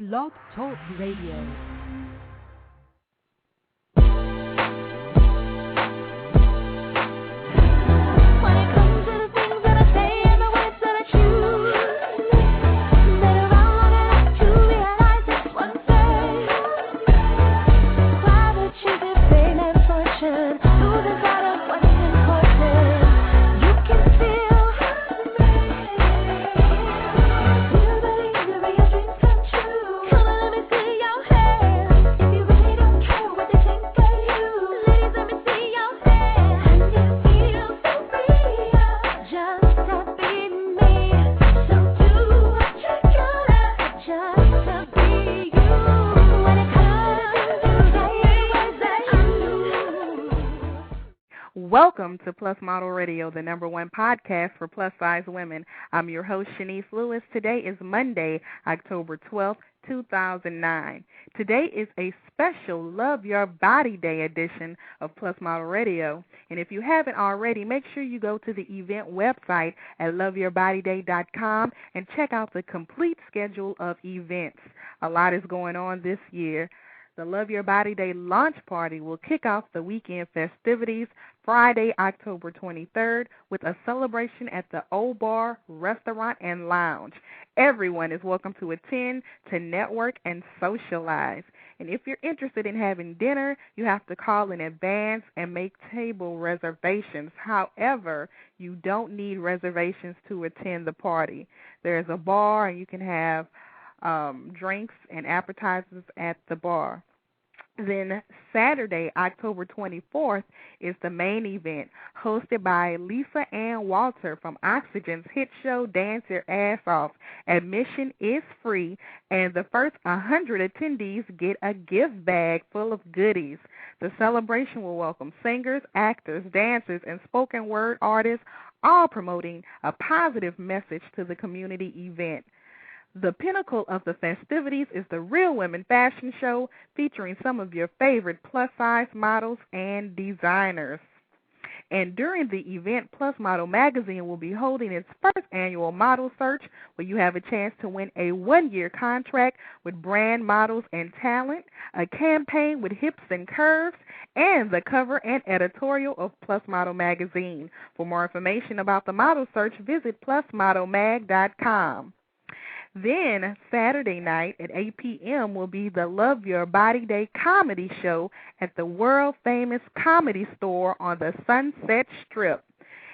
Blog Talk Radio. Welcome to Plus Model Radio, the #1 podcast for plus-size women. I'm your host, Shanice Lewis. Today is Monday, October 12th, 2009. Today is a special Love Your Body Day edition of Plus Model Radio. And if you haven't already, make sure you go to the event website at loveyourbodyday.com and check out the complete schedule of events. A lot is going on this year. The Love Your Body Day launch party will kick off the weekend festivities Friday, October 23rd, with a celebration at the Old Bar Restaurant and Lounge. Everyone is welcome to attend, to network, and socialize. And if you're interested in having dinner, you have to call in advance and make table reservations. However, you don't need reservations to attend the party. There's a bar, and you can have drinks and appetizers at the bar. Then Saturday, October 24th, is the main event, hosted by Lisa Ann Walter from Oxygen's hit show Dance Your Ass Off. Admission is free, and the first 100 attendees get a gift bag full of goodies. The celebration will welcome singers, actors, dancers, and spoken word artists, all promoting a positive message to the community event. The pinnacle of the festivities is the Real Women Fashion Show, featuring some of your favorite plus-size models and designers. And during the event, Plus Model Magazine will be holding its first annual model search, where you have a chance to win a 1-year contract with brand models and talent, a campaign with hips and curves, and the cover and editorial of Plus Model Magazine. For more information about the model search, visit plusmodelmag.com. Then, Saturday night at 8 p.m. will be the Love Your Body Day comedy show at the world-famous Comedy Store on the Sunset Strip.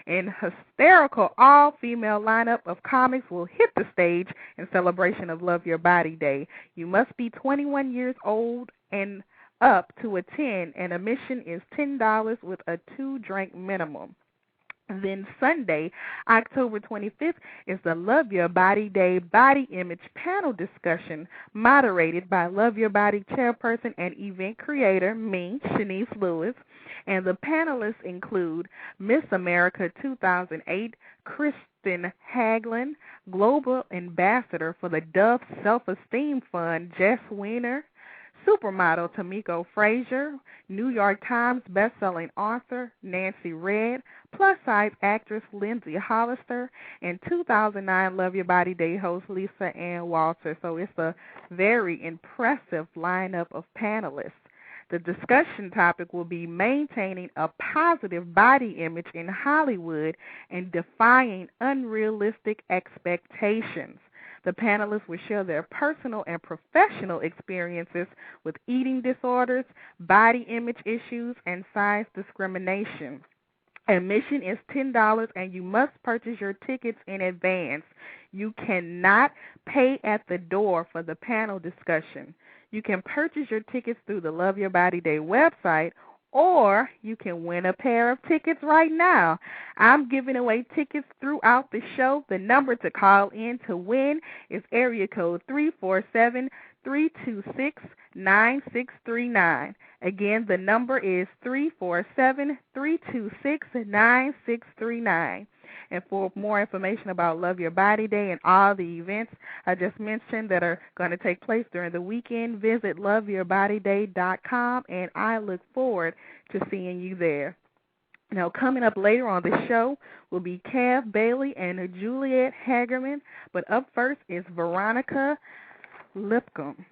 An hysterical all-female lineup of comics will hit the stage in celebration of Love Your Body Day. You must be 21 years old and up to attend, and admission is $10 with a 2-drink minimum. Then Sunday, October 25th, is the Love Your Body Day Body Image Panel Discussion, moderated by Love Your Body Chairperson and event creator, me, Shanice Lewis. And the panelists include Miss America 2008, Kristen Hagelin, Global Ambassador for the Dove Self-Esteem Fund, Jess Weiner, Supermodel Tamiko Frazier, New York Times bestselling author Nancy Redd, plus-size actress Lindsay Hollister, and 2009 Love Your Body Day host Lisa Ann Walter. So it's a very impressive lineup of panelists. The discussion topic will be maintaining a positive body image in Hollywood and defying unrealistic expectations. The panelists will share their personal and professional experiences with eating disorders, body image issues, and size discrimination. Admission is $10, and you must purchase your tickets in advance. You cannot pay at the door for the panel discussion. You can purchase your tickets through the Love Your Body Day website, or you can win a pair of tickets right now. I'm giving away tickets throughout the show. The number to call in to win is area code 347-326-9639. Again, the number is 347-326-9639. And for more information about Love Your Body Day and all the events I just mentioned that are going to take place during the weekend, visit loveyourbodyday.com, and I look forward to seeing you there. Now, coming up later on the show will be Cav Bailey and Juliette Hagerman, but up first is Veronica Lipscomb.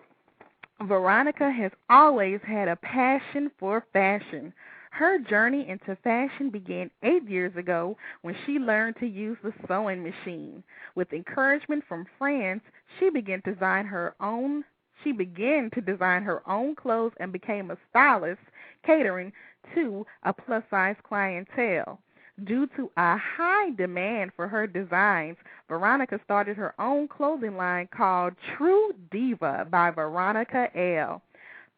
Veronica has always had a passion for fashion. Her journey into fashion began 8 years ago when she learned to use the sewing machine. With encouragement from friends, she began to design her own clothes and became a stylist catering to a plus-size clientele. Due to a high demand for her designs, Veronica started her own clothing line called True Diva by Veronica L.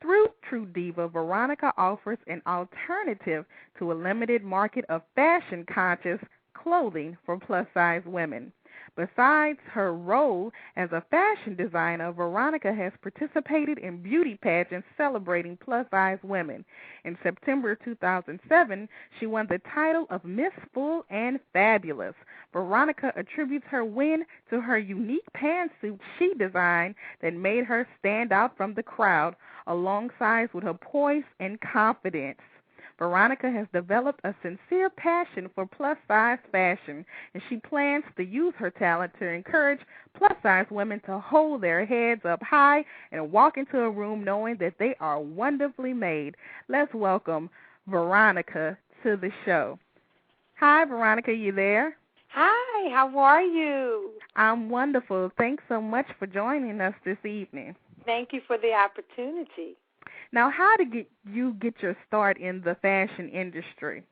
Through True Diva, Veronica offers an alternative to a limited market of fashion-conscious clothing for plus-size women. Besides her role as a fashion designer, Veronica has participated in beauty pageants celebrating plus-size women. In September 2007, she won the title of Miss Full and Fabulous. Veronica attributes her win to her unique pantsuit she designed that made her stand out from the crowd, alongside with her poise and confidence. Veronica has developed a sincere passion for plus-size fashion, and she plans to use her talent to encourage plus-size women to hold their heads up high and walk into a room knowing that they are wonderfully made. Let's welcome Veronica to the show. Hi, Veronica, you there? Hi, how are you? I'm wonderful. Thanks so much for joining us this evening. Thank you for the opportunity. Now, how did you get your start in the fashion industry?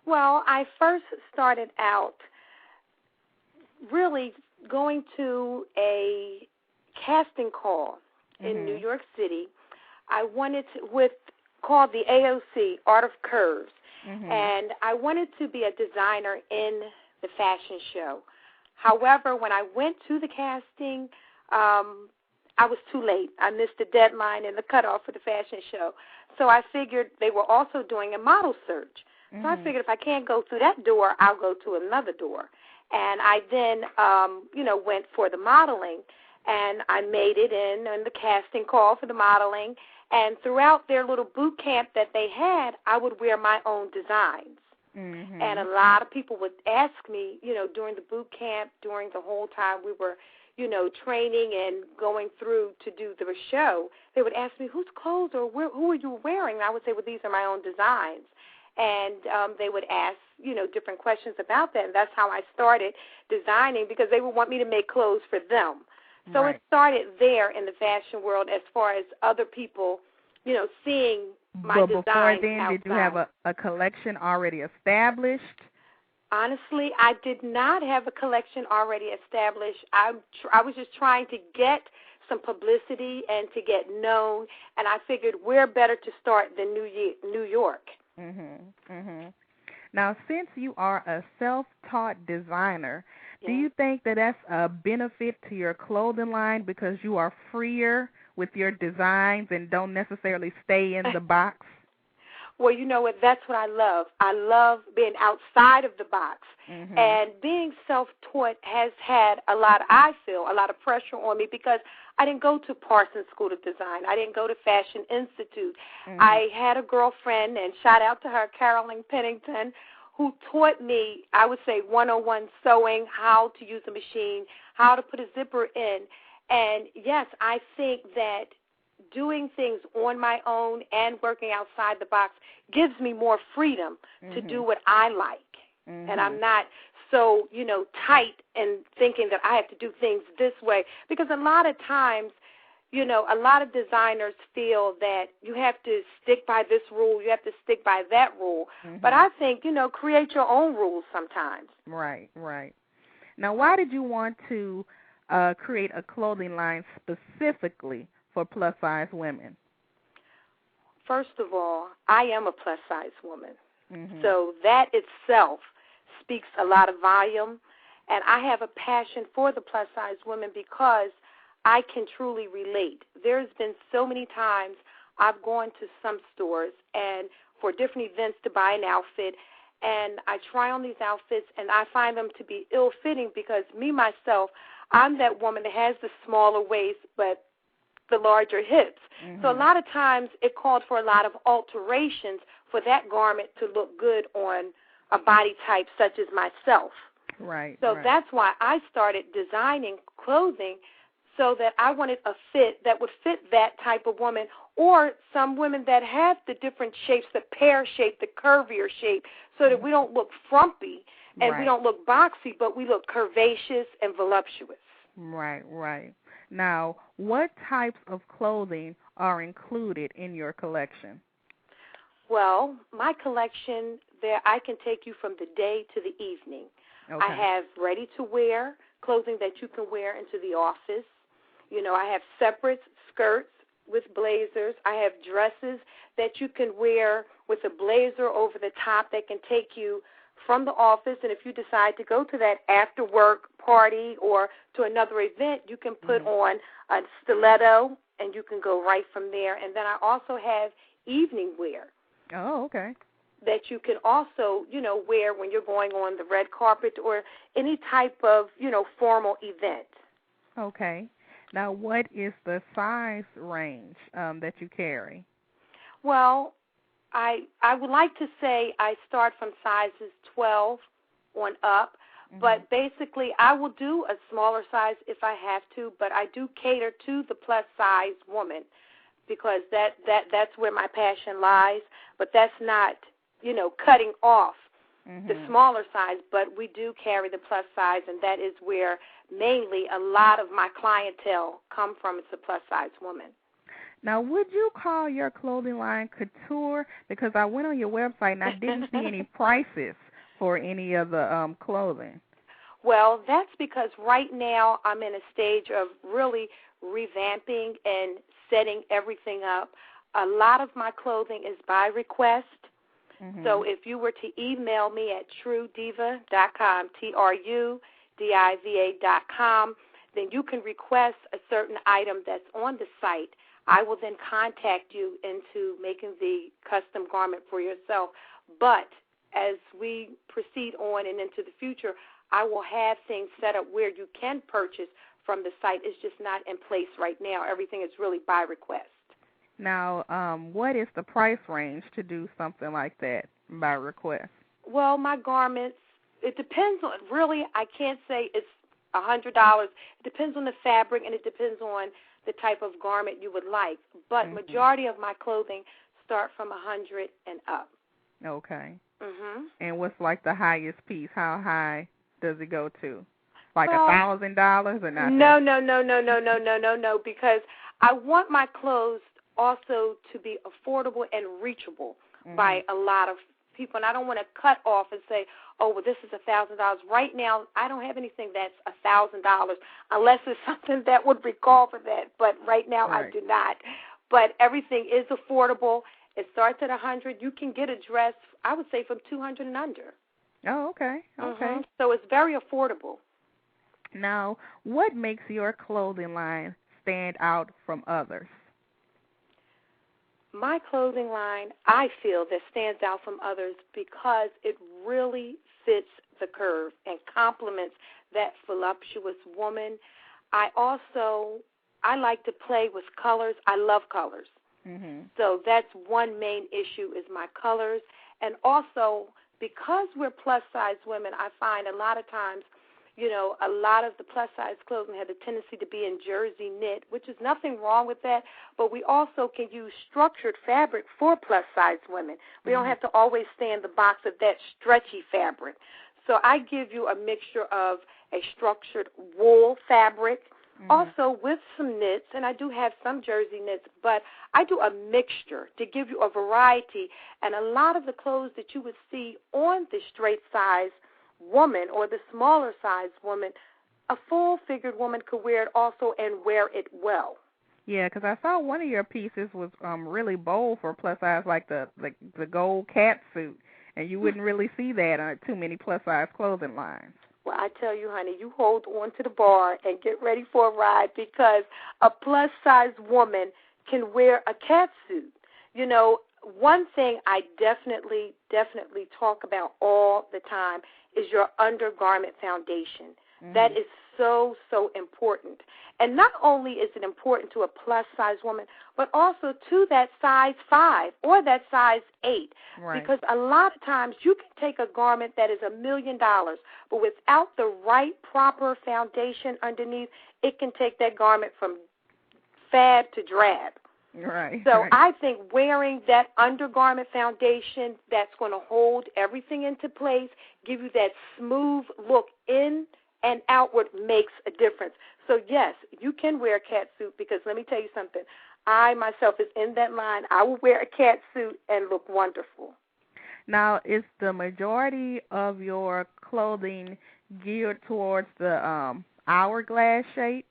Well, I first started out really going to a casting call in New York City. I wanted to, called the AOC, Art of Curves, and I wanted to be a designer in the fashion show. However, when I went to the casting, I was too late. I missed the deadline and the cutoff for the fashion show. So I figured they were also doing a model search. So I figured if I can't go through that door, I'll go to another door. And I then, went for the modeling, and I made it in the casting call for the modeling. And throughout their little boot camp that they had, I would wear my own designs. And a lot of people would ask me, during the boot camp, during the whole time we were training and going through to do the show, they would ask me, whose clothes or who are you wearing? And I would say, well, these are my own designs. And they would ask, different questions about that. And that's how I started designing, because they would want me to make clothes for them. So It started there in the fashion world as far as other people, seeing my designs before then, outside. did you have a collection already established? Honestly, I did not have a collection already established. I was just trying to get some publicity and to get known, and I figured where better to start than New York. Now, since you are a self-taught designer, do you think that that's a benefit to your clothing line because you are freer with your designs and don't necessarily stay in the box? Well, you know what? That's what I love. I love being outside of the box. And being self-taught has had a lot of pressure on me, because I didn't go to Parsons School of Design. I didn't go to Fashion Institute. I had a girlfriend, and shout out to her, Carolyn Pennington, who taught me, I would say, 101 sewing, how to use a machine, how to put a zipper in. And, yes, I think that doing things on my own and working outside the box gives me more freedom to do what I like. And I'm not so, tight and thinking that I have to do things this way. Because a lot of times, a lot of designers feel that you have to stick by this rule, you have to stick by that rule. But I think, create your own rules sometimes. Right. Now, why did you want to create a clothing line specifically for plus-size women? First of all, I am a plus-size woman. So that itself speaks a lot of volume. And I have a passion for the plus-size women because I can truly relate. There's been so many times I've gone to some stores and for different events to buy an outfit, and I try on these outfits, and I find them to be ill-fitting because me, myself, I'm that woman that has the smaller waist but the larger hips. So a lot of times it called for a lot of alterations for that garment to look good on a body type such as myself. Right. So that's why I started designing clothing so that I wanted a fit that would fit that type of woman, or some women that have the different shapes, the pear shape, the curvier shape, so that we don't look frumpy and we don't look boxy, but we look curvaceous and voluptuous. Right, right. Now, what types of clothing are included in your collection? Well, my collection, there I can take you from the day to the evening. Okay. I have ready-to-wear clothing that you can wear into the office. You know, I have separate skirts with blazers. I have dresses that you can wear with a blazer over the top that can take you from the office, and if you decide to go to that after-work party or to another event, you can put on a stiletto, and you can go right from there. And then I also have evening wear. Oh, okay. That you can also, you know, wear when you're going on the red carpet or any type of, you know, formal event. Okay. Now, what is the size range that you carry? Well, I would like to say I start from sizes 12 on up, but basically I will do a smaller size if I have to, but I do cater to the plus-size woman because that's where my passion lies, but that's not, you know, cutting off the smaller size, but we do carry the plus size, and that is where mainly a lot of my clientele come from. It's a plus-size woman. Now, would you call your clothing line couture? Because I went on your website and I didn't see any prices for any of the clothing. Well, that's because right now I'm in a stage of really revamping and setting everything up. A lot of my clothing is by request. So if you were to email me at truediva.com, trudiva.com, then you can request a certain item that's on the site. I will then contact you into making the custom garment for yourself. But as we proceed on and into the future, I will have things set up where you can purchase from the site. It's just not in place right now. Everything is really by request. Now, what is the price range to do something like that by request? Well, my garments, it depends on, really, I can't say it's $100. It depends on the fabric, and it depends on the type of garment you would like. But majority of my clothing start from $100 and up. Okay. And what's like the highest piece? How high does it go to? Like $1,000 or not? No, because I want my clothes also to be affordable and reachable by a lot of people. And I don't want to cut off and say, oh, well, this is $1,000. Right now, I don't have anything that's $1,000 unless it's something that would recall for that. But right now, I do not. But everything is affordable. It starts at $100. You can get a dress, I would say, from $200 and under. Oh, okay. Okay. So it's very affordable. Now, what makes your clothing line stand out from others? My clothing line, I feel, that stands out from others because it really fits the curve and complements that voluptuous woman. I like to play with colors. I love colors. So that's one main issue is my colors. And also, because we're plus-size women, I find a lot of times, you know, a lot of the plus-size clothing has a tendency to be in jersey knit, which is nothing wrong with that, but we also can use structured fabric for plus-size women. We don't have to always stay in the box of that stretchy fabric. So I give you a mixture of a structured wool fabric, also with some knits, and I do have some jersey knits, but I do a mixture to give you a variety, and a lot of the clothes that you would see on the straight-size woman or the smaller size woman, a full-figured woman could wear it also and wear it well. Yeah, because I saw one of your pieces was really bold for plus size, like the gold cat suit, and you wouldn't really see that on too many plus size clothing lines. Well, I tell you, honey, you hold on to the bar and get ready for a ride because a plus size woman can wear a cat suit. You know, one thing I definitely talk about all the time is your undergarment foundation. That is so, so important. And not only is it important to a plus-size woman, but also to that size 5 or that size 8. Right. Because a lot of times you can take a garment that is $1 million, but without the right, proper foundation underneath, it can take that garment from fab to drab. Right. So right. I think wearing that undergarment foundation that's going to hold everything into place, give you that smooth look in and outward makes a difference. So, yes, you can wear a cat suit because let me tell you something. I, myself, is in that line. I will wear a cat suit and look wonderful. Now, is the majority of your clothing geared towards the hourglass shape?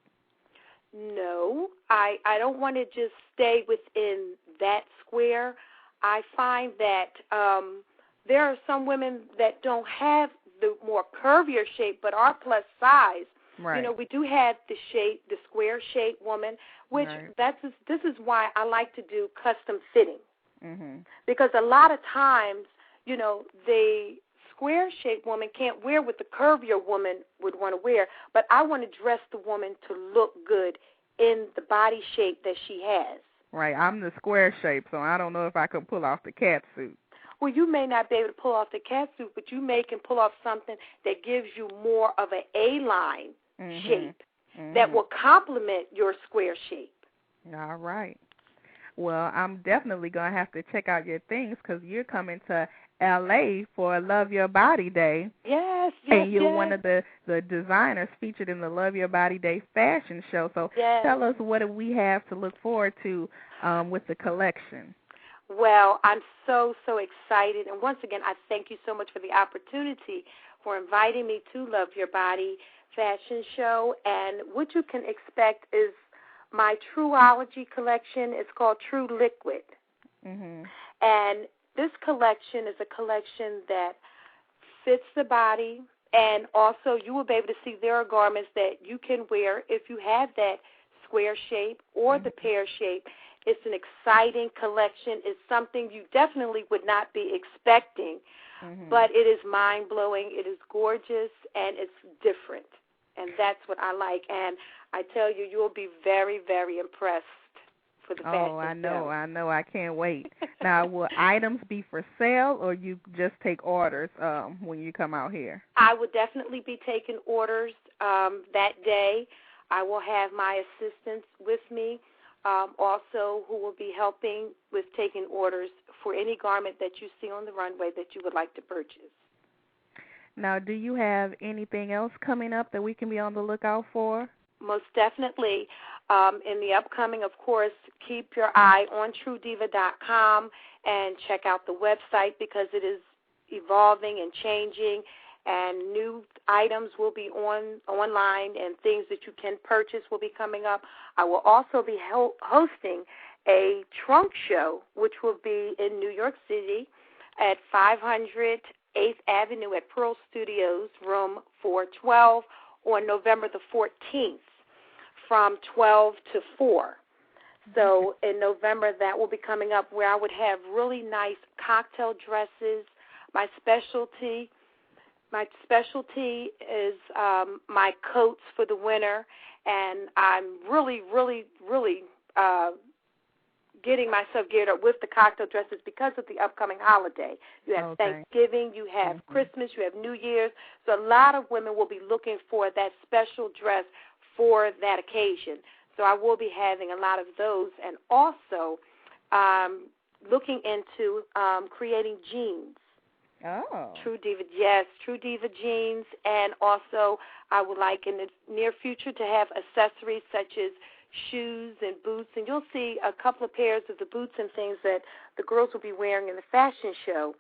No, I don't want to just stay within that square. I find that there are some women that don't have the more curvier shape but are plus size. Right. You know, we do have the square shape woman, which this is why I like to do custom fitting. Because a lot of times, you know, the square-shaped woman can't wear what the curvier woman would want to wear, but I want to dress the woman to look good in the body shape that she has. Right. I'm the square shape, so I don't know if I could pull off the cat suit. Well, you may not be able to pull off the cat suit, but you can pull off something that gives you more of an A-line shape that will complement your square shape. All right. Well, I'm definitely going to have to check out your things because you're coming to L.A. for Love Your Body Day. Yes, and you're one of the designers featured in the Love Your Body Day fashion show. So tell us, what do we have to look forward to with the collection? Well, I'm so, so excited. And once again, I thank you so much for the opportunity for inviting me to Love Your Body fashion show. And what you can expect is my Truology collection. It's called True Liquid. And this collection is a collection that fits the body, and also you will be able to see there are garments that you can wear if you have that square shape or the pear shape. It's an exciting collection. It's something you definitely would not be expecting, but it is mind-blowing. It is gorgeous, and it's different, and that's what I like. And I tell you, you'll be very, very impressed for the fashion I know, show. I know. I can't wait. Now, will items be for sale, or you just take orders when you come out here? I would definitely be taking orders that day. I will have my assistants with me, also who will be helping with taking orders for any garment that you see on the runway that you would like to purchase. Now, do you have anything else coming up that we can be on the lookout for? Most definitely. In the upcoming, of course, keep your eye on TrueDiva.com and check out the website because it is evolving and changing, and new items will be online and things that you can purchase will be coming up. I will also be hosting a trunk show, which will be in New York City at 500 8th Avenue at Pearl Studios, room 412, on November the 14th from 12 to 4. So in November, that will be coming up where I would have really nice cocktail dresses. My specialty is my coats for the winter, and I'm really, really, really getting myself geared up with the cocktail dresses because of the upcoming holiday. You have Thanksgiving, you have Christmas, you have New Year's. So a lot of women will be looking for that special dress for that occasion. So I will be having a lot of those, and also looking into creating jeans. Oh. True Diva, yes, True Diva jeans, and also I would like in the near future to have accessories such as shoes and boots, and you'll see a couple of pairs of the boots and things that the girls will be wearing in the fashion show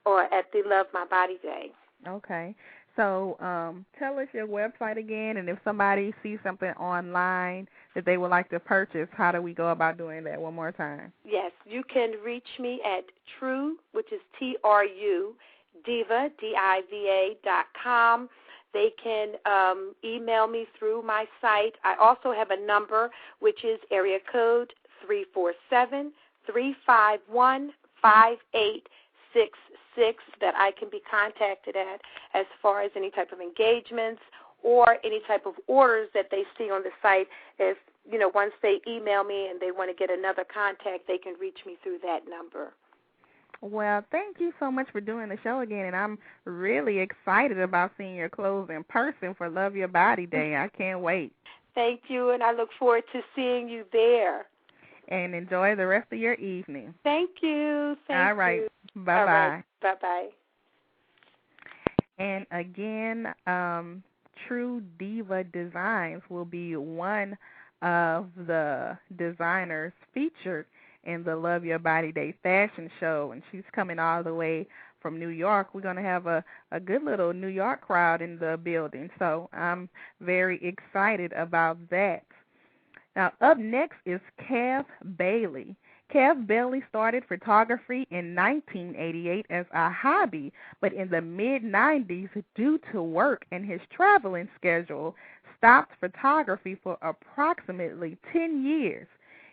or at the Love My Body Day. Okay. So tell us your website again, and if somebody sees something online that they would like to purchase, how do we go about doing that one more time? Yes, you can reach me at True, which is TRU, Diva, DIVA.com. They can email me through my site. I also have a number, which is area code 347-351-5866 that I can be contacted at as far as any type of engagements or any type of orders that they see on the site. If, once they email me and they want to get another contact, they can reach me through that number. Well, thank you so much for doing the show again, and I'm really excited about seeing your clothes in person for Love Your Body Day. I can't wait. Thank you, and I look forward to seeing you there. And enjoy the rest of your evening. Thank you. All right. Bye-bye. All right. Bye-bye. And again, True Diva Designs will be one of the designers featured in the Love Your Body Day fashion show, and she's coming all the way from New York. We're going to have a good little New York crowd in the building, so I'm very excited about that. Now, up next is Kev Bailey. Kev Bailey started photography in 1988 as a hobby, but in the mid-90s, due to work and his traveling schedule, stopped photography for approximately 10 years.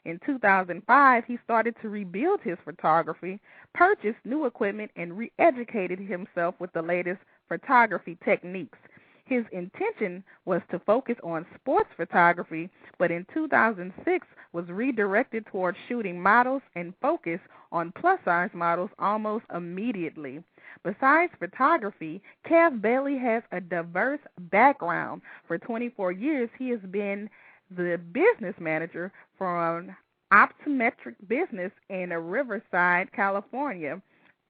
In 2005, he started to rebuild his photography, purchased new equipment, and re-educated himself with the latest photography techniques. His intention was to focus on sports photography, but in 2006 was redirected towards shooting models and focus on plus-size models almost immediately. Besides photography, Kev Bailey has a diverse background. For 24 years, he has been the business manager for an optometric business in Riverside, California,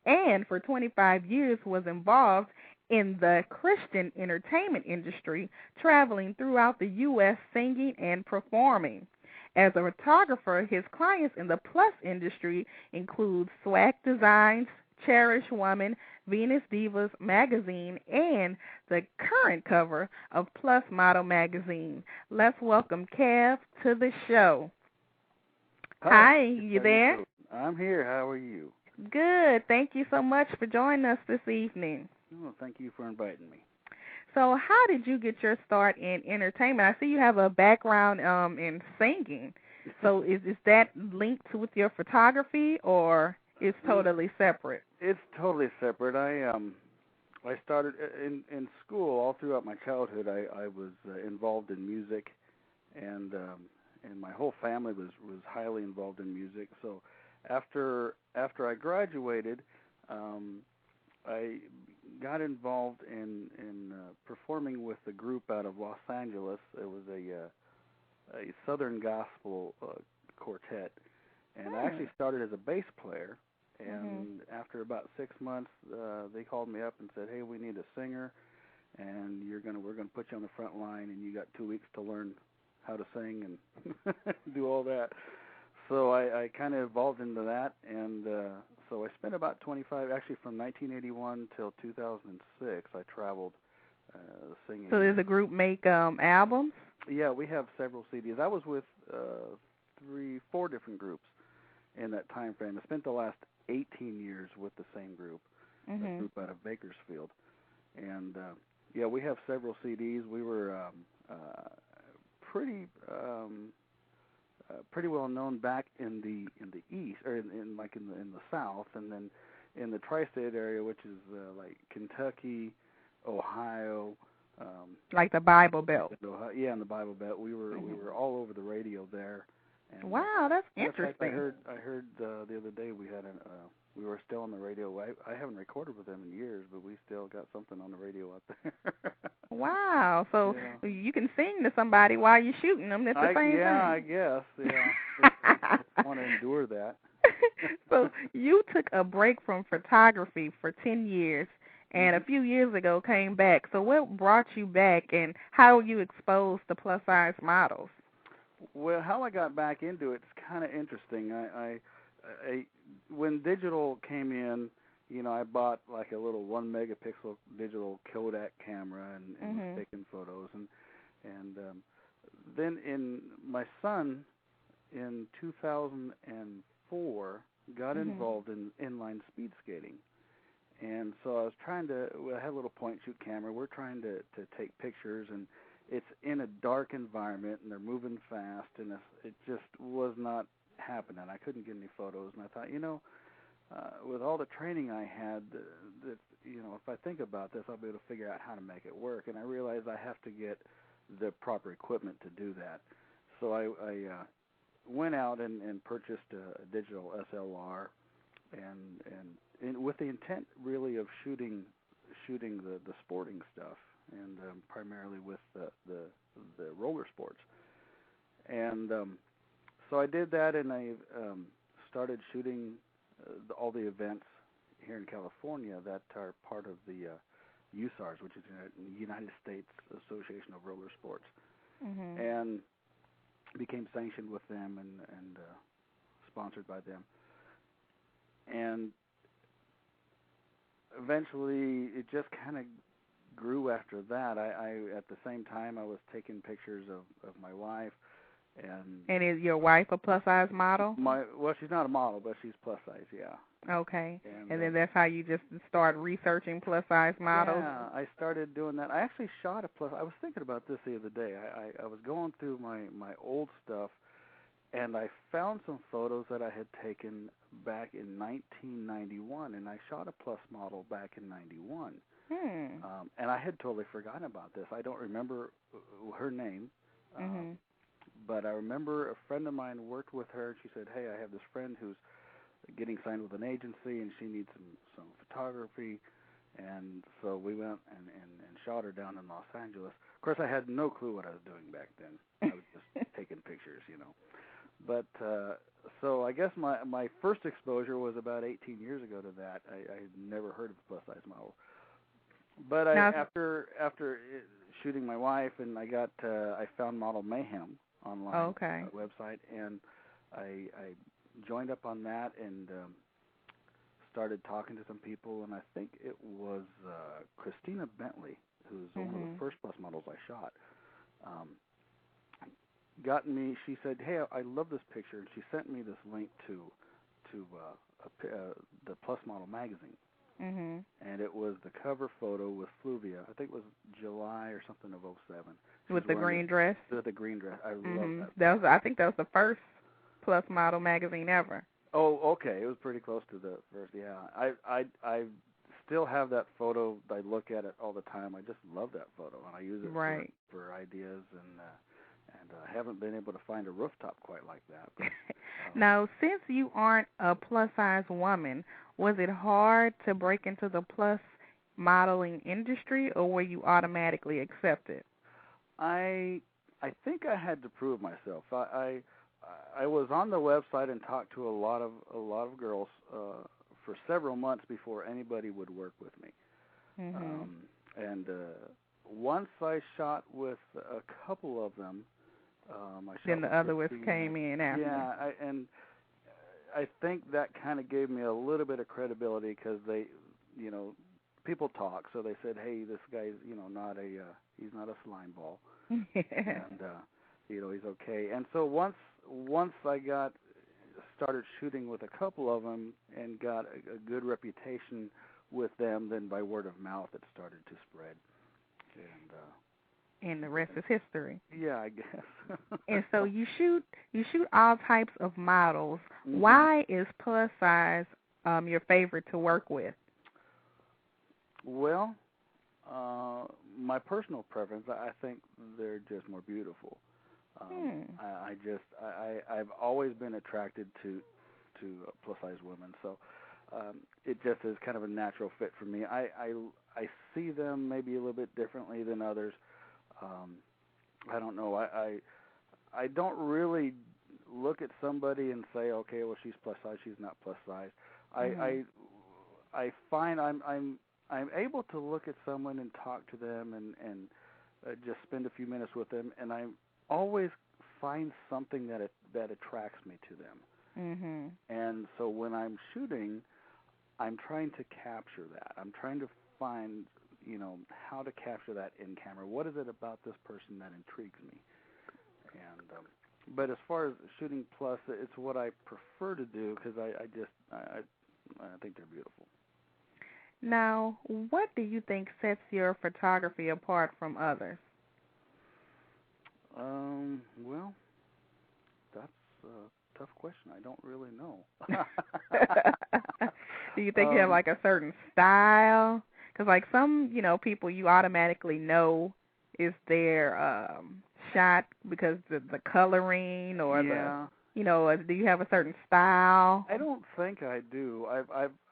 and for 25 years was involved in the Christian entertainment industry, traveling throughout the U.S. singing and performing. As a photographer, his clients in the plus industry include Swag Designs, Cherish Woman, Venus Divas magazine, and the current cover of Plus Model magazine. Let's welcome Kev to the show. Hi, you there? I'm here. How are you? Good. Thank you so much for joining us this evening. Oh, thank you for inviting me. So how did you get your start in entertainment? I see you have a background in singing. So is that linked with your photography, or it's totally separate? It's totally separate. I started in school all throughout my childhood. I was involved in music, and my whole family was highly involved in music. So after I graduated, I got involved in performing with a group out of Los Angeles. It was a Southern gospel quartet, and I actually started as a bass player. And after about 6 months, they called me up and said, "Hey, we need a singer, and we're gonna put you on the front line, and you got 2 weeks to learn how to sing and do all that." So I kind of evolved into that, and so I spent about 25, actually from 1981 till 2006, I traveled singing. So does the group make albums? Yeah, we have several CDs. I was with 4 different groups in that time frame. I spent the last 18 years with the same group, a group out of Bakersfield. And, yeah, we have several CDs. We were pretty well known back in the east, or in the south, and then in the tri-state area, which is like Kentucky, Ohio, like the Bible Belt. Yeah, in the Bible Belt. We were all over the radio there. And, wow, that's interesting. I heard the other day we had we were still on the radio. I haven't recorded with them in years, but we still got something on the radio out there. Wow, so you can sing to somebody while you're shooting them. That's the same thing. Yeah, I guess. Yeah, I want to endure that. So you took a break from photography for 10 years, and a few years ago came back. So what brought you back, and how were you exposed to plus-size models? Well, how I got back into it's kind of interesting. I when digital came in, I bought like a little 1 megapixel digital Kodak camera and was taking photos, and then my son in 2004 got involved in inline speed skating, and so I was I had a little point and shoot camera. We're trying to take pictures, and it's in a dark environment, and they're moving fast, and it just was not happening. I couldn't get any photos, and I thought, with all the training I had, that if I think about this, I'll be able to figure out how to make it work. And I realized I have to get the proper equipment to do that. So I went out and purchased a digital SLR, and with the intent really of shooting the sporting stuff, and primarily with the roller sports. And so I did that, and I started shooting all the events here in California that are part of the USARS, which is the United States Association of Roller Sports, and became sanctioned with them and sponsored by them. And eventually, it just kind of grew after that. I at the same time, I was taking pictures of my wife. And is your wife a plus-size model? Well, she's not a model, but she's plus-size, yeah. Okay. And then that's how you just start researching plus-size models? Yeah, I started doing that. I actually shot a plus. I was thinking about this the other day. I was going through my old stuff, and I found some photos that I had taken back in 1991, and I shot a plus model back in 91. And I had totally forgotten about this. I don't remember her name. But I remember a friend of mine worked with her, and she said, hey, I have this friend who's getting signed with an agency, and she needs some photography. And so we went and shot her down in Los Angeles. Of course, I had no clue what I was doing back then. I was just taking pictures, But so I guess my first exposure was about 18 years ago to that. I had never heard of a plus-size model. But after shooting my wife, and I found Model Mayhem online website, and I joined up on that and started talking to some people, and I think it was Christina Bentley, who's one of the first plus models I shot. She said, hey, I love this picture, and she sent me this link to the Plus Model magazine. And it was the cover photo with Fluvia. I think it was July or something of 07. With the green dress? With the green dress. I love that. I think that was the first Plus Model magazine ever. Oh, okay. It was pretty close to the first, yeah. I still have that photo. I look at it all the time. I just love that photo, and I use it for ideas, and I haven't been able to find a rooftop quite like that. But, now, since you aren't a plus-size woman, was it hard to break into the plus modeling industry, or were you automatically accepted? I think I had to prove myself. I was on the website and talked to a lot of girls for several months before anybody would work with me. And once I shot with a couple of them, then the other ones came in after. Yeah, and I think that kind of gave me a little bit of credibility because they, people talk. So they said, hey, this guy's, he's not a slime ball, and he's okay. And so once I started shooting with a couple of them and got a good reputation with them, then by word of mouth it started to spread. And the rest is history. Yeah, I guess. And so you shoot all types of models. Why is plus size your favorite to work with? Well, my personal preference, I think they're just more beautiful. I've always been attracted to plus size women, so it just is kind of a natural fit for me. I see them maybe a little bit differently than others. I don't know. I don't really look at somebody and say, okay, well, she's plus size, she's not plus size. I find I'm able to look at someone and talk to them and just spend a few minutes with them, and I always find something that attracts me to them. And so when I'm shooting, I'm trying to capture that. I'm trying to find how to capture that in camera. What is it about this person that intrigues me? And but as far as shooting plus, it's what I prefer to do because I think they're beautiful. Now, what do you think sets your photography apart from others? Well, that's a tough question. I don't really know. Do you think you have like a certain style? Because like some, people you automatically know is their shot because the coloring or do you have a certain style? I don't think I do.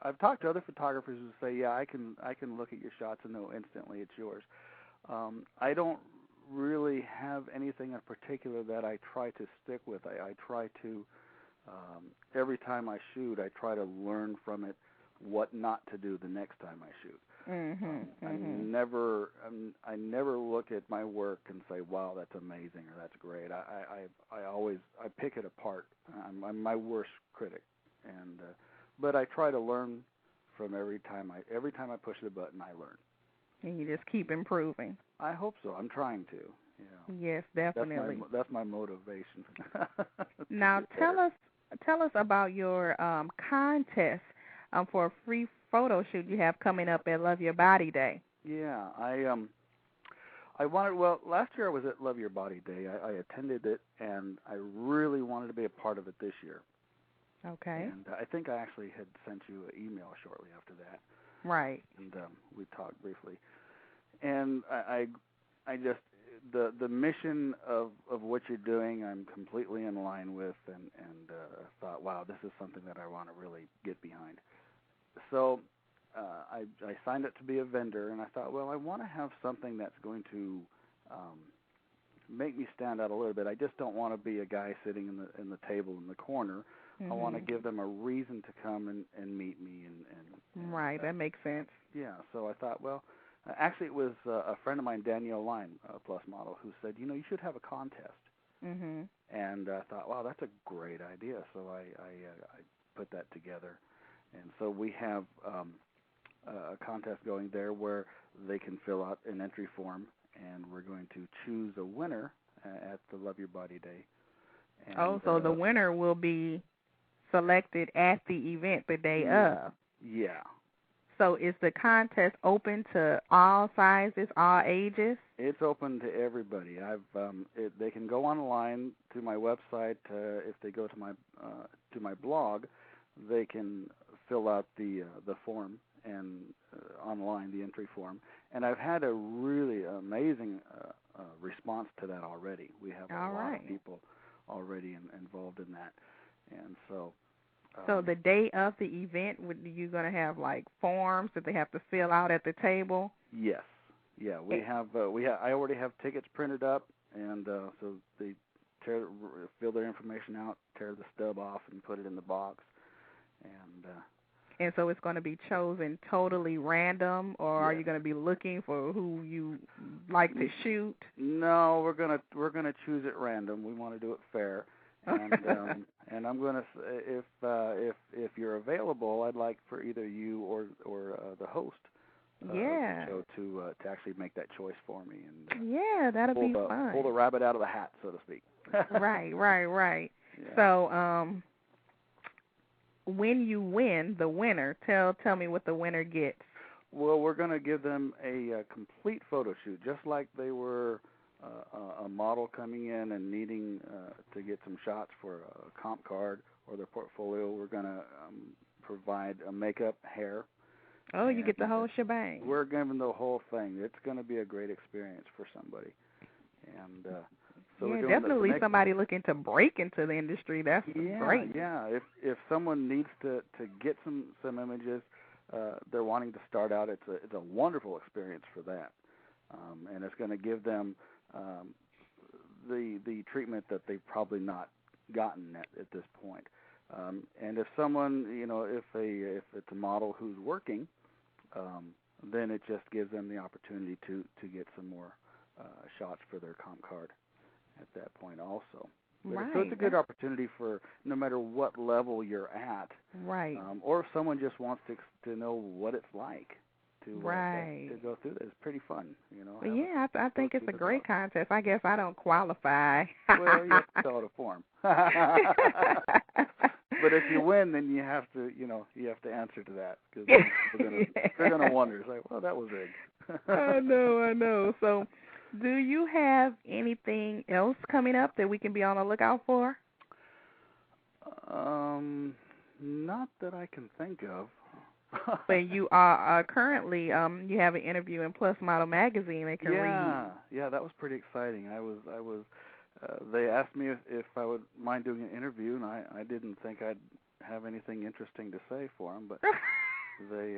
I've talked to other photographers who say, yeah, I can look at your shots and know instantly it's yours. I don't really have anything in particular that I try to stick with. I try to every time I shoot, I try to learn from it what not to do the next time I shoot. I never look at my work and say, wow, that's amazing or that's great. I always pick it apart. I'm my worst critic, but I try to learn from every time I push the button, I learn. And you just keep improving. I hope so. I'm trying to. Yeah. Yes, definitely. That's my motivation. Now tell us about your contest for a free photo shoot you have coming up at Love Your Body Day. Yeah, last year I was at Love Your Body Day. I attended it, and I really wanted to be a part of it this year. Okay. And I think I actually had sent you an email shortly after that. Right. And we talked briefly. And I just the mission of what you're doing, I'm completely in line with, and thought, wow, this is something that I want to really get behind. So I signed up to be a vendor, and I thought, well, I want to have something that's going to make me stand out a little bit. I just don't want to be a guy sitting in the table in the corner. I want to give them a reason to come and meet me. And right, that makes sense. Yeah, so I thought, well, actually it was a friend of mine, Danielle Line, a Plus model, who said, you should have a contest. Mm-hmm. And I thought, wow, that's a great idea. So I put that together. And so we have a contest going there where they can fill out an entry form, and we're going to choose a winner at the Love Your Body Day. And, so the winner will be selected at the event the day of. Yeah. So is the contest open to all sizes, all ages? It's open to everybody. They can go online to my website. If they go to my blog, they can fill out the form and online, the entry form. And I've had a really amazing response to that already. We have a lot of people already involved in that. And so the day of the event, you going to have like forms that they have to fill out at the table? Yes. Yeah, we have I already have tickets printed up, and so they fill their information out, tear the stub off, and put it in the box. And so it's going to be chosen totally random, or are you going to be looking for who you like to shoot? No, we're gonna choose it random. We want to do it fair, and I'm gonna if you're available, I'd like for either you or the host of the show to actually make that choice for me, and that'll be fun. Pull the rabbit out of the hat, so to speak. Right. Yeah. So when you win, the winner, tell me what the winner gets. Well, we're going to give them a complete photo shoot, just like they were a model coming in and needing to get some shots for a comp card or their portfolio. We're going to provide a makeup, hair. Oh, you get the whole shebang. We're giving the whole thing. It's going to be a great experience for somebody. And so we're doing definitely somebody looking to break into the industry. That's great. Yeah, if someone needs to get some images, they're wanting to start out, it's a wonderful experience for that, and it's going to give them the treatment that they've probably not gotten at this point. And if someone, if it's a model who's working, then it just gives them the opportunity to get some more shots for their comp card at that point also. Right. So it's a good opportunity for no matter what level you're at. Right. Or if someone just wants to know what it's like to go through this. It's pretty fun, Well, I think it's a great contest. I guess I don't qualify. Well, you have to fill out a form. But if you win, then you have to answer to that, because they're gonna wonder. It's like, well, that was rigged. I know. So, do you have anything else coming up that we can be on the lookout for? Not that I can think of. But you are currently you have an interview in Plus Model magazine they can read. Yeah, that was pretty exciting. I was they asked me if I would mind doing an interview, and I didn't think I'd have anything interesting to say for them, but they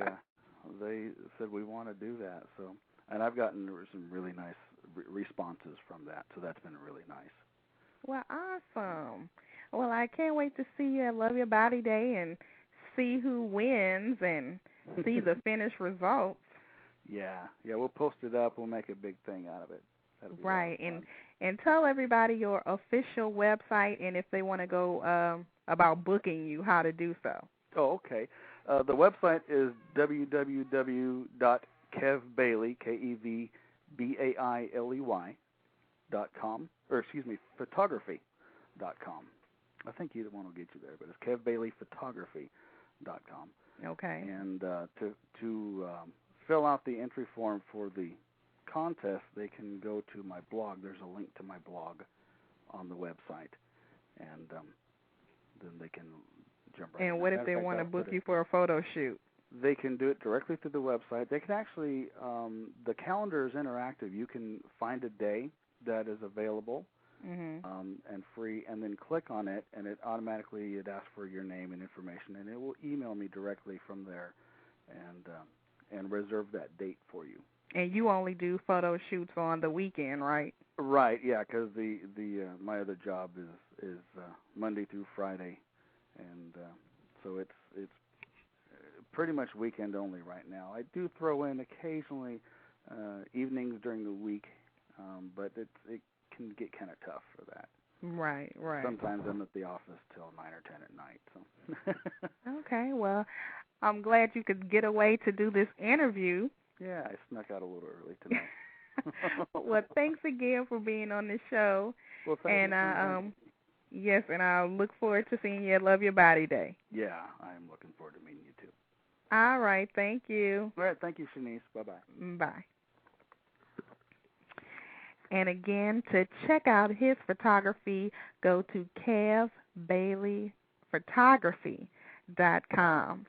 said we want to do that. So, and I've gotten some really nice responses from that, so that's been really nice. Well, awesome. Well, I can't wait to see you at Love Your Body Day and see who wins and see the finished results. Yeah, we'll post it up. We'll make a big thing out of it. Right, and tell everybody your official website and if they want to go about booking you, how to do so. Oh, okay. The website is www.kevbailey, KEVBAILEY.com, or excuse me, photography.com. I think either one will get you there, but it's kevbaileyphotography.com. Okay. And to fill out the entry form for the contest, they can go to my blog. There's a link to my blog on the website, and then they can jump right in. And what if they want to book you for a photo shoot? They can do it directly through the website. They can actually, the calendar is interactive. You can find a day that is available and free, and then click on it, and it automatically asks for your name and information, and it will email me directly from there and reserve that date for you. And you only do photo shoots on the weekend, right? Right, yeah, because the my other job is Monday through Friday, and so it's pretty much weekend only right now. I do throw in occasionally evenings during the week, but it can get kind of tough for that. Right. Sometimes I'm at the office till 9 or 10 at night. So. Okay, well, I'm glad you could get away to do this interview. Yeah, I snuck out a little early tonight. Well, thanks again for being on the show. Well, thank you. Yes, and I look forward to seeing you at Love Your Body Day. Yeah, I'm looking forward to meeting you too. All right, thank you. All right, thank you, Shanice. Bye-bye. Bye. And again, to check out his photography, go to KevBaileyPhotography.com.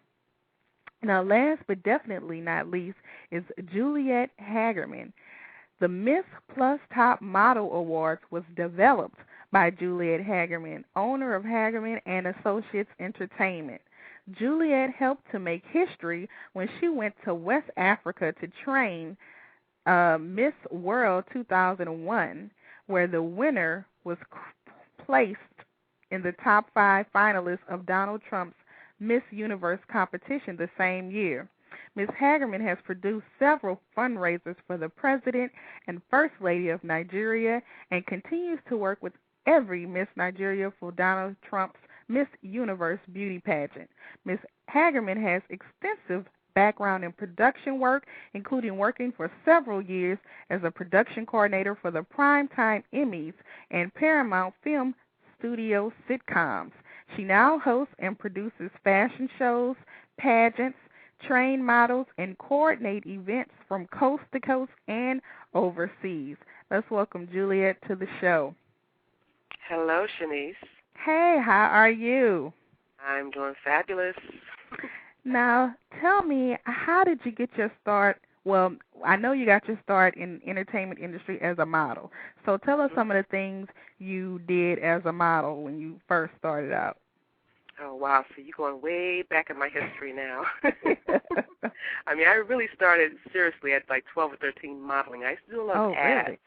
Now, last but definitely not least is Juliette Hagerman. The Miss Plus Top Model Awards was developed by Juliette Hagerman, owner of Hagerman and Associates Entertainment. Juliette helped to make history when she went to West Africa to train Miss World 2001, where the winner was placed in the top 5 finalists of Donald Trump's Miss Universe competition the same year. Ms. Hagerman has produced several fundraisers for the President and First Lady of Nigeria and continues to work with every Miss Nigeria for Donald Trump's Miss Universe beauty pageant. Ms. Hagerman has extensive background in production work, including working for several years as a production coordinator for the Primetime Emmys and Paramount Film Studio sitcoms. She now hosts and produces fashion shows, pageants, train models, and coordinate events from coast to coast and overseas. Let's welcome Juliette to the show. Hello, Shanice. Hey, how are you? I'm doing fabulous. Now, tell me, how did you get your start? Well, I know you got your start in the entertainment industry as a model. So tell us some of the things you did as a model when you first started out. Oh, wow. So you're going way back in my history now. I mean, I really started seriously at like 12 or 13 modeling. I used to do a lot of ads. Really?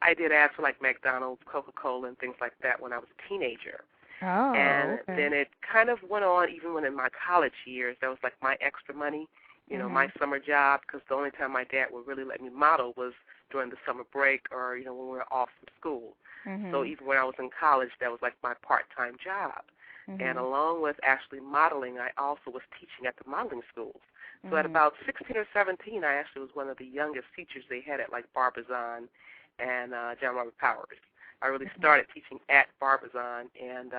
I did ads for like McDonald's, Coca-Cola, and things like that when I was a teenager. Oh, and okay. then it kind of went on even when in my college years. That was like my extra money, my summer job, because the only time my dad would really let me model was during the summer break or, when we were off from school. So even when I was in college, that was like my part-time job. And along with actually modeling, I also was teaching at the modeling schools. So at about 16 or 17, I actually was one of the youngest teachers they had at like Barbizon and John Robert Powers. I really started teaching at Barbizon, and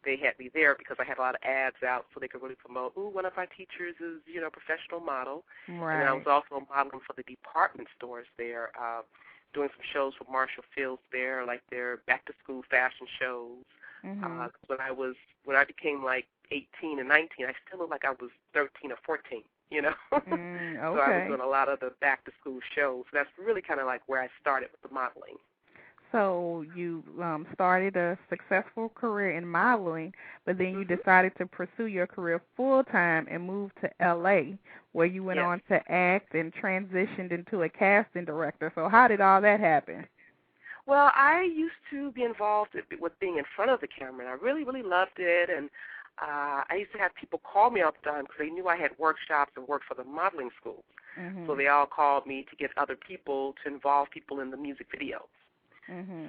they had me there because I had a lot of ads out so they could really promote, one of our teachers is, a professional model. Right. And I was also modeling for the department stores there, doing some shows for Marshall Fields there, like their back-to-school fashion shows. When I became like 18 and 19, I still looked like I was 13 or 14. you know. Okay. So I was doing a lot of the back-to-school shows. So that's really kind of like where I started with the modeling. So you started a successful career in modeling, but then you decided to pursue your career full-time and moved to L.A., where you went on to act and transitioned into a casting director. So how did all that happen? Well, I used to be involved with being in front of the camera, and I really, really loved it. And I used to have people call me all the time because they knew I had workshops and worked for the modeling school. So they all called me to get other people to involve people in the music videos.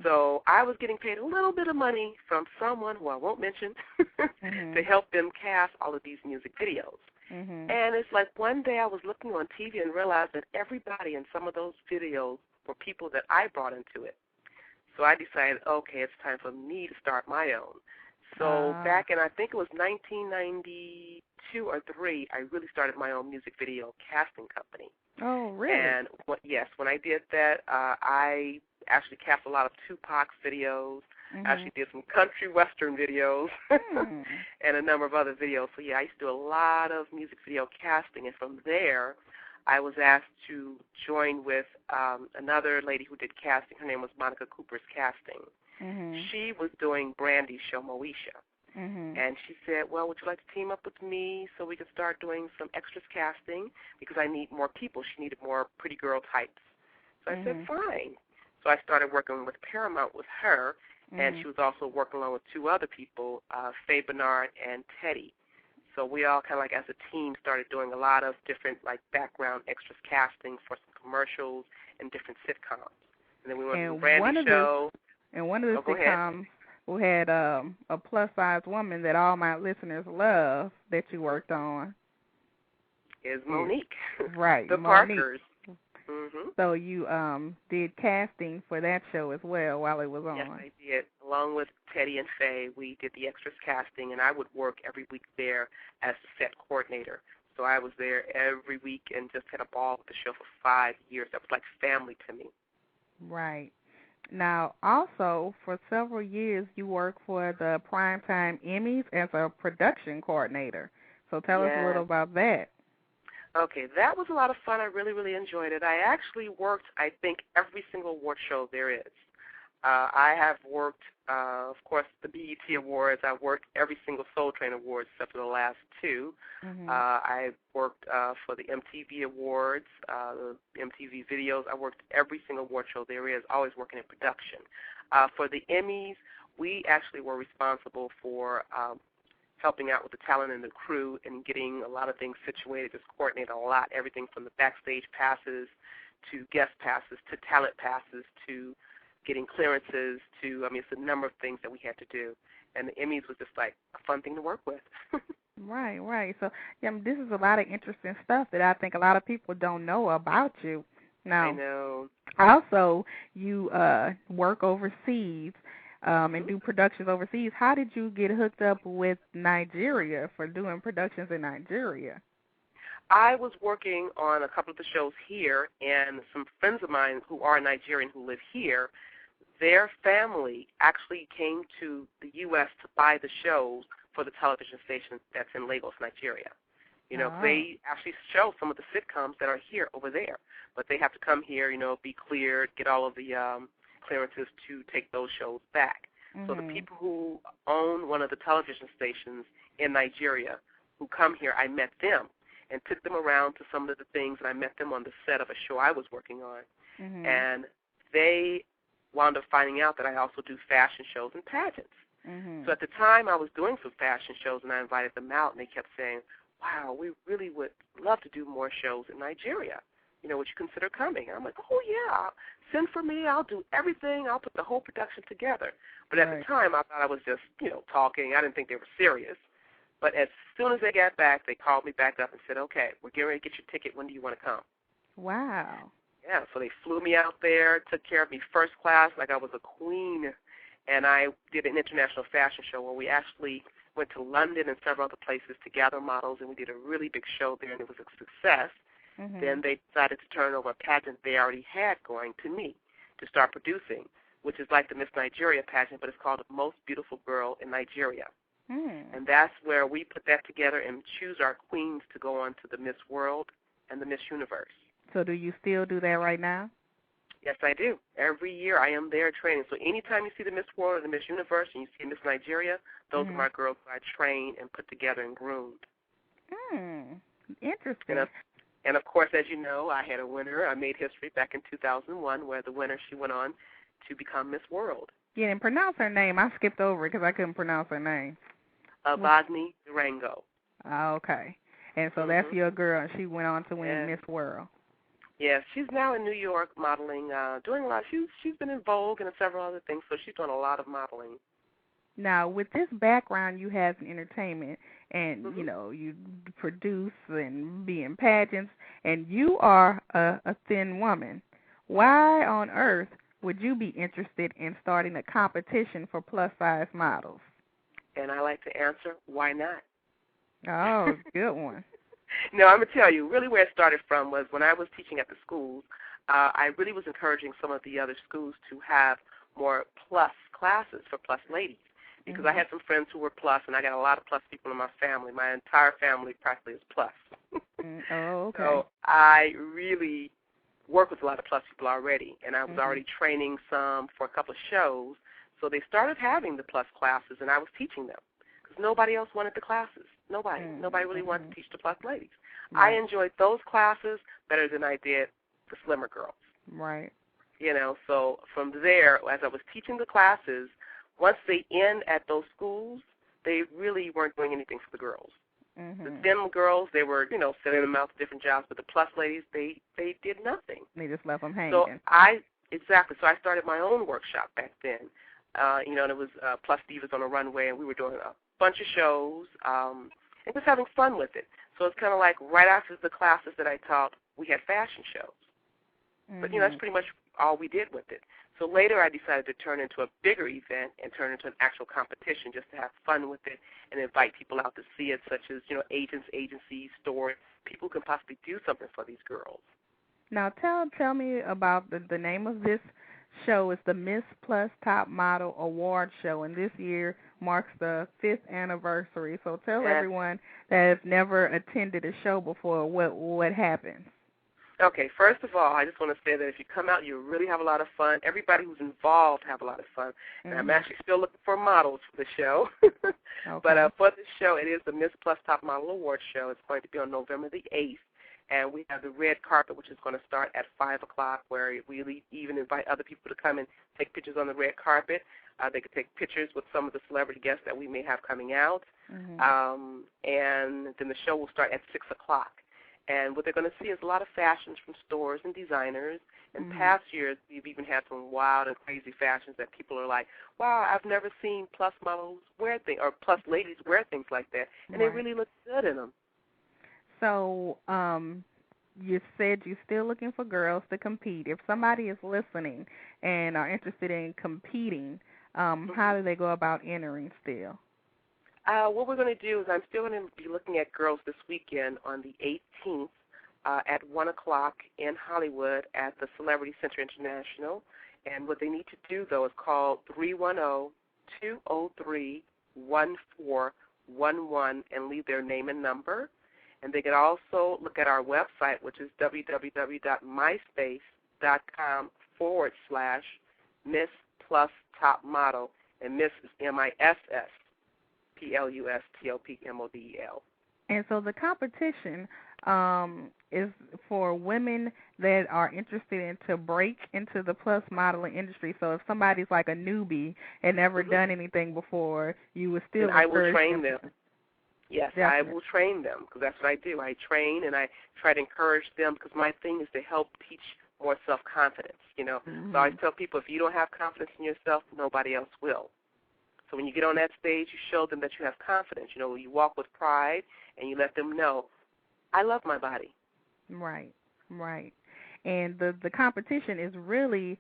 So I was getting paid a little bit of money from someone who I won't mention to help them cast all of these music videos. And it's like one day I was looking on TV and realized that everybody in some of those videos were people that I brought into it. So I decided, okay, it's time for me to start my own. So back in, I think it was 1992 or 3, I really started my own music video casting company. Oh, really? And when I did that, I actually cast a lot of Tupac's videos. I actually did some country western videos and a number of other videos. So, I used to do a lot of music video casting. And from there, I was asked to join with another lady who did casting. Her name was Monica Cooper's Casting. She was doing Brandy's show, Moesha. And she said, well, would you like to team up with me so we could start doing some extras casting because I need more people. She needed more pretty girl types. So I said, fine. So I started working with Paramount with her, and she was also working along with 2 other people, Faye Bernard and Teddy. So we all kind of like as a team started doing a lot of different like background extras casting for some commercials and different sitcoms. And then we went to the Brandy show. And one of the sitcoms who had a plus-size woman that all my listeners love that you worked on is Monique. Right, the Monique. Parkers. So you did casting for that show as well while it was on. Yes, I did. Along with Teddy and Faye, we did the extras casting, and I would work every week there as the set coordinator. So I was there every week and just had a ball with the show for 5 years. That was like family to me. Right. Now, also, for several years, you worked for the Primetime Emmys as a production coordinator. So tell us a little about that. Okay, that was a lot of fun. I really, really enjoyed it. I actually worked, I think, every single award show there is. I have worked, of course, the BET Awards. I worked every single Soul Train Awards except for the last 2. I worked for the MTV Awards, the MTV Videos. I worked every single award show there is, always working in production. For the Emmys, we actually were responsible for helping out with the talent and the crew and getting a lot of things situated, just coordinating a lot, everything from the backstage passes to guest passes to talent passes to getting clearances to, it's a number of things that we had to do. And the Emmys was just like a fun thing to work with. Right. So, this is a lot of interesting stuff that I think a lot of people don't know about you. Now, I know. Also, you work overseas and do productions overseas. How did you get hooked up with Nigeria for doing productions in Nigeria? I was working on a couple of the shows here, and some friends of mine who are Nigerian who live here, their family actually came to the U.S. to buy the shows for the television station that's in Lagos, Nigeria. They actually show some of the sitcoms that are here over there, but they have to come here, be cleared, get all of the clearances to take those shows back. So the people who own one of the television stations in Nigeria who come here, I met them and took them around to some of the things, and I met them on the set of a show I was working on. And they wound up finding out that I also do fashion shows and pageants. So at the time, I was doing some fashion shows, and I invited them out, and they kept saying, wow, we really would love to do more shows in Nigeria. Would you consider coming? I'm like, oh, yeah, send for me. I'll do everything. I'll put the whole production together. But at the time, I thought I was just, talking. I didn't think they were serious. But as soon as they got back, they called me back up and said, okay, we're getting ready to get your ticket. When do you want to come? Wow. Yeah, so they flew me out there, took care of me first class like I was a queen. And I did an international fashion show where we actually went to London and several other places to gather models, and we did a really big show there, and it was a success. Then they decided to turn over a pageant they already had going to me to start producing, which is like the Miss Nigeria pageant, but it's called the Most Beautiful Girl in Nigeria. And that's where we put that together and choose our queens to go on to the Miss World and the Miss Universe. So do you still do that right now? Yes, I do. Every year I am there training. So anytime you see the Miss World or the Miss Universe and you see Miss Nigeria, those are my girls who I train and put together and groomed. Interesting. And of course, as you know, I had a winner. I made history back in 2001 where the winner, she went on to become Miss World. Yeah, and pronounce her name. I skipped over it because I couldn't pronounce her name. Bosni Durango. Okay. And so that's your girl, and she went on to win Miss World. Yes, she's now in New York modeling, doing a lot. She's been in Vogue and several other things, so she's doing a lot of modeling. Now, with this background you have in entertainment, and you know, you produce and be in pageants, and you are a thin woman, why on earth would you be interested in starting a competition for plus-size models? And I like to answer, why not? Oh, good one. No, I'm going to tell you, really where it started from was when I was teaching at the schools, I really was encouraging some of the other schools to have more plus classes for plus ladies. Because I had some friends who were plus, and I got a lot of plus people in my family. My entire family practically is plus. Oh, okay. So I really work with a lot of plus people already, and I was already training some for a couple of shows. So they started having the plus classes, and I was teaching them because nobody else wanted the classes. Nobody really wanted to teach the plus ladies. Right. I enjoyed those classes better than I did the slimmer girls. Right. You know, so from there, as I was teaching the classes, once they end at those schools, they really weren't doing anything for the girls. The thin girls, they were, you know, sending them out to different jobs, but the plus ladies, they did nothing. They just left them hanging. So So I started my own workshop back then. You know, and it was Plus Divas on the Runway, and we were doing a bunch of shows and just having fun with it. So it's kind of like right after the classes that I taught, we had fashion shows. But, you know, that's pretty much all we did with it. So later I decided to turn into a bigger event and turn into an actual competition just to have fun with it and invite people out to see it, such as, you know, agents, agencies, stores, people who can possibly do something for these girls. Now tell me about the name of this show. Is the Miss Plus Top Model Award Show, and this year marks the 5th anniversary. So tell everyone that has never attended a show before what happens. Okay, first of all, I just want to say that if you come out, you'll really have a lot of fun. Everybody who's involved have a lot of fun. And I'm actually still looking for models for the show. But for the show, it is the Miss Plus Top Model Award Show. It's going to be on November the 8th. And we have the red carpet, which is going to start at 5 o'clock, where we even invite other people to come and take pictures on the red carpet. They could take pictures with some of the celebrity guests that we may have coming out. And then the show will start at 6 o'clock. And what they're going to see is a lot of fashions from stores and designers. In past years, we've even had some wild and crazy fashions that people are like, wow, I've never seen plus models wear things, or plus ladies wear things like that. And they really look good in them. So you said you're still looking for girls to compete. If somebody is listening and are interested in competing, how do they go about entering still? What we're going to do is I'm still going to be looking at girls this weekend on the 18th at 1 o'clock in Hollywood at the Celebrity Center International. And what they need to do, though, is call 310-203-1411 and leave their name and number. And they can also look at our website, which is www.myspace.com/Miss Plus Top Model. And Miss is MISS. PLUSTOPMODEL. And so the competition is for women that are interested in to break into the plus modeling industry. So if somebody's like a newbie and never done anything before, you would still I will train them. Yes, definitely. I will train them because that's what I do. I train and I try to encourage them because my thing is to help teach more self-confidence, you know. So I always tell people if you don't have confidence in yourself, nobody else will. So when you get on that stage, you show them that you have confidence. You know, you walk with pride, and you let them know, I love my body. Right. And the competition is really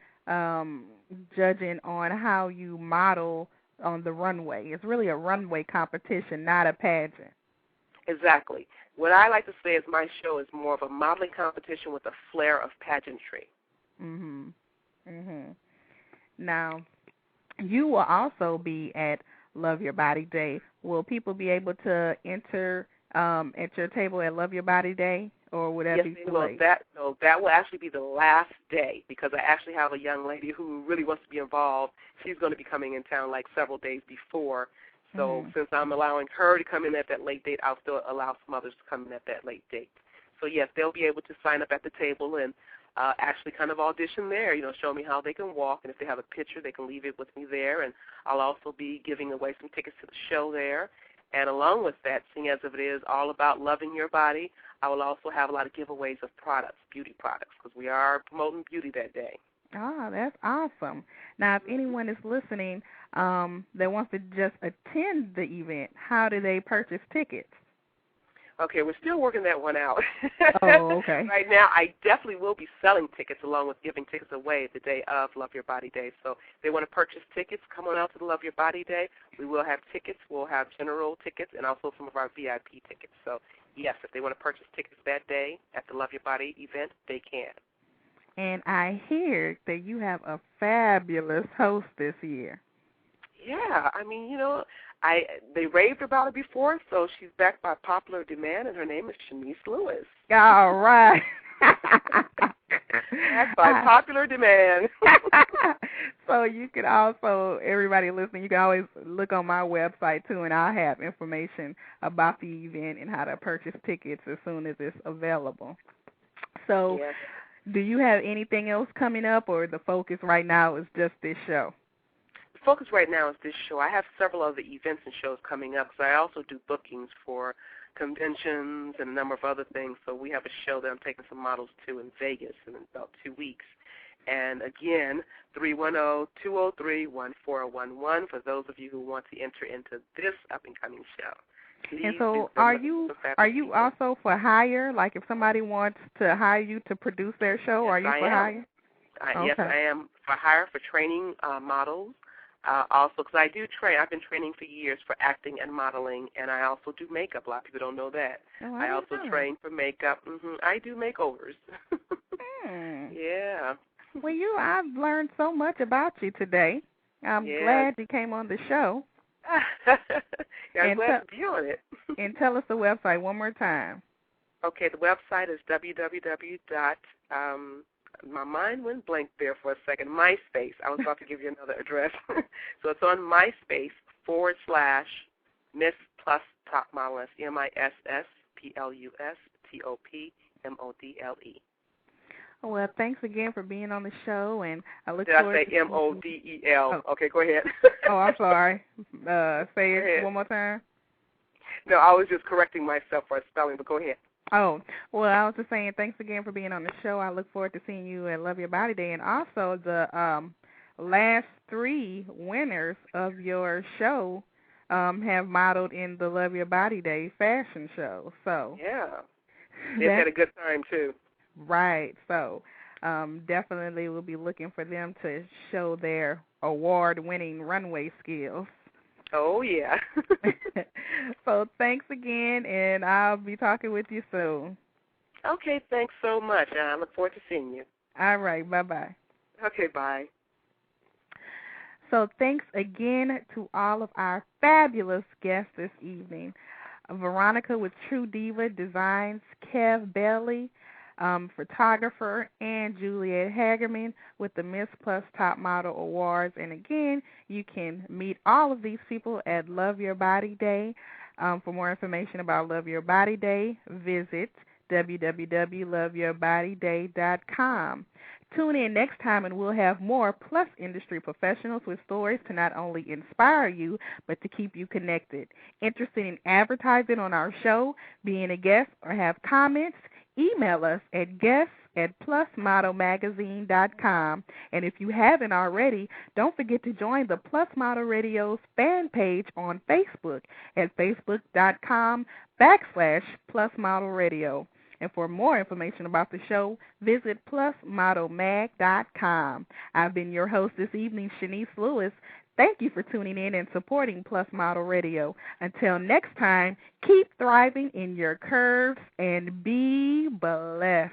judging on how you model on the runway. It's really a runway competition, not a pageant. Exactly. What I like to say is my show is more of a modeling competition with a flair of pageantry. Now, you will also be at Love Your Body Day. Will people be able to enter at your table at Love Your Body Day, or would that be too late? That will actually be the last day, because I actually have a young lady who really wants to be involved. She's going to be coming in town like several days before. So since I'm allowing her to come in at that late date, I'll still allow some others to come in at that late date. So, yes, they'll be able to sign up at the table and actually kind of audition there, show me how they can walk. And if they have a picture, they can leave it with me there. And I'll also be giving away some tickets to the show there. And along with that, seeing as it is all about loving your body, I will also have a lot of giveaways of products, beauty products, because we are promoting beauty that day. Oh, that's awesome. Now, if anyone is listening that wants to just attend the event, how do they purchase tickets? Okay, we're still working that one out. Oh, okay. Right now, I definitely will be selling tickets along with giving tickets away the day of Love Your Body Day. So if they want to purchase tickets, come on out to the Love Your Body Day. We will have tickets. We'll have general tickets and also some of our VIP tickets. So, yes, if they want to purchase tickets that day at the Love Your Body event, they can. And I hear that you have a fabulous host this year. Yeah, I mean, they raved about it before, so she's back by popular demand, and her name is Shanice Lewis. All right. Back by popular demand. So you can also, everybody listening, you can always look on my website, too, and I'll have information about the event and how to purchase tickets as soon as it's available. So yes. Do you have anything else coming up, or the focus right now is just this show? The focus right now is this show. I have several other events and shows coming up, because I also do bookings for conventions and a number of other things. So we have a show that I'm taking some models to in Vegas in about 2 weeks. And again, 310-203-1411 for those of you who want to enter into this up-and-coming show. Please. And so are you also for hire? Like if somebody wants to hire you to produce their show, yes, are you for hire? Yes, I am for hire for training models. Also, because I do train. I've been training for years for acting and modeling, and I also do makeup. A lot of people don't know that. Oh, I also train for makeup. I do makeovers. Yeah. Well, I've learned so much about you today. I'm glad you came on the show. I'm glad to be on it. And tell us the website one more time. Okay, the website is my mind went blank there for a second. MySpace. I was about to give you another address. So it's on MySpace /Miss Plus Top Model. That's MISSPLUSTOPMODLE. Well, thanks again for being on the show, and I look forward to... Did I say MODEL? Oh. Okay, go ahead. Oh, I'm sorry. Say it one more time. No, I was just correcting myself for spelling, but go ahead. Oh, well, I was just saying thanks again for being on the show. I look forward to seeing you at Love Your Body Day. And also the last 3 winners of your show have modeled in the Love Your Body Day fashion show. So yeah, they've had a good time, too. Right. So definitely we'll be looking for them to show their award-winning runway skills. Oh, yeah. So thanks again, and I'll be talking with you soon. Okay, thanks so much. I look forward to seeing you. All right, bye-bye. Okay, bye. So thanks again to all of our fabulous guests this evening. Veronica with True Diva Designs, Kev Bailey, photographer, and Juliette Hagerman with the Miss Plus Top Model Awards. And again, you can meet all of these people at Love Your Body Day. For more information about Love Your Body Day, visit www.loveyourbodyday.com. Tune in next time and we'll have more Plus industry professionals with stories to not only inspire you, but to keep you connected. Interested in advertising on our show, being a guest, or have comments? Email us at guests@plusmodelmagazine.com. And if you haven't already, don't forget to join the Plus Model Radio's fan page on Facebook at facebook.com/plusmodelradio. And for more information about the show, visit plusmodelmag.com. I've been your host this evening, Shanice Lewis. Thank you for tuning in and supporting Plus Model Radio. Until next time, keep thriving in your curves and be blessed.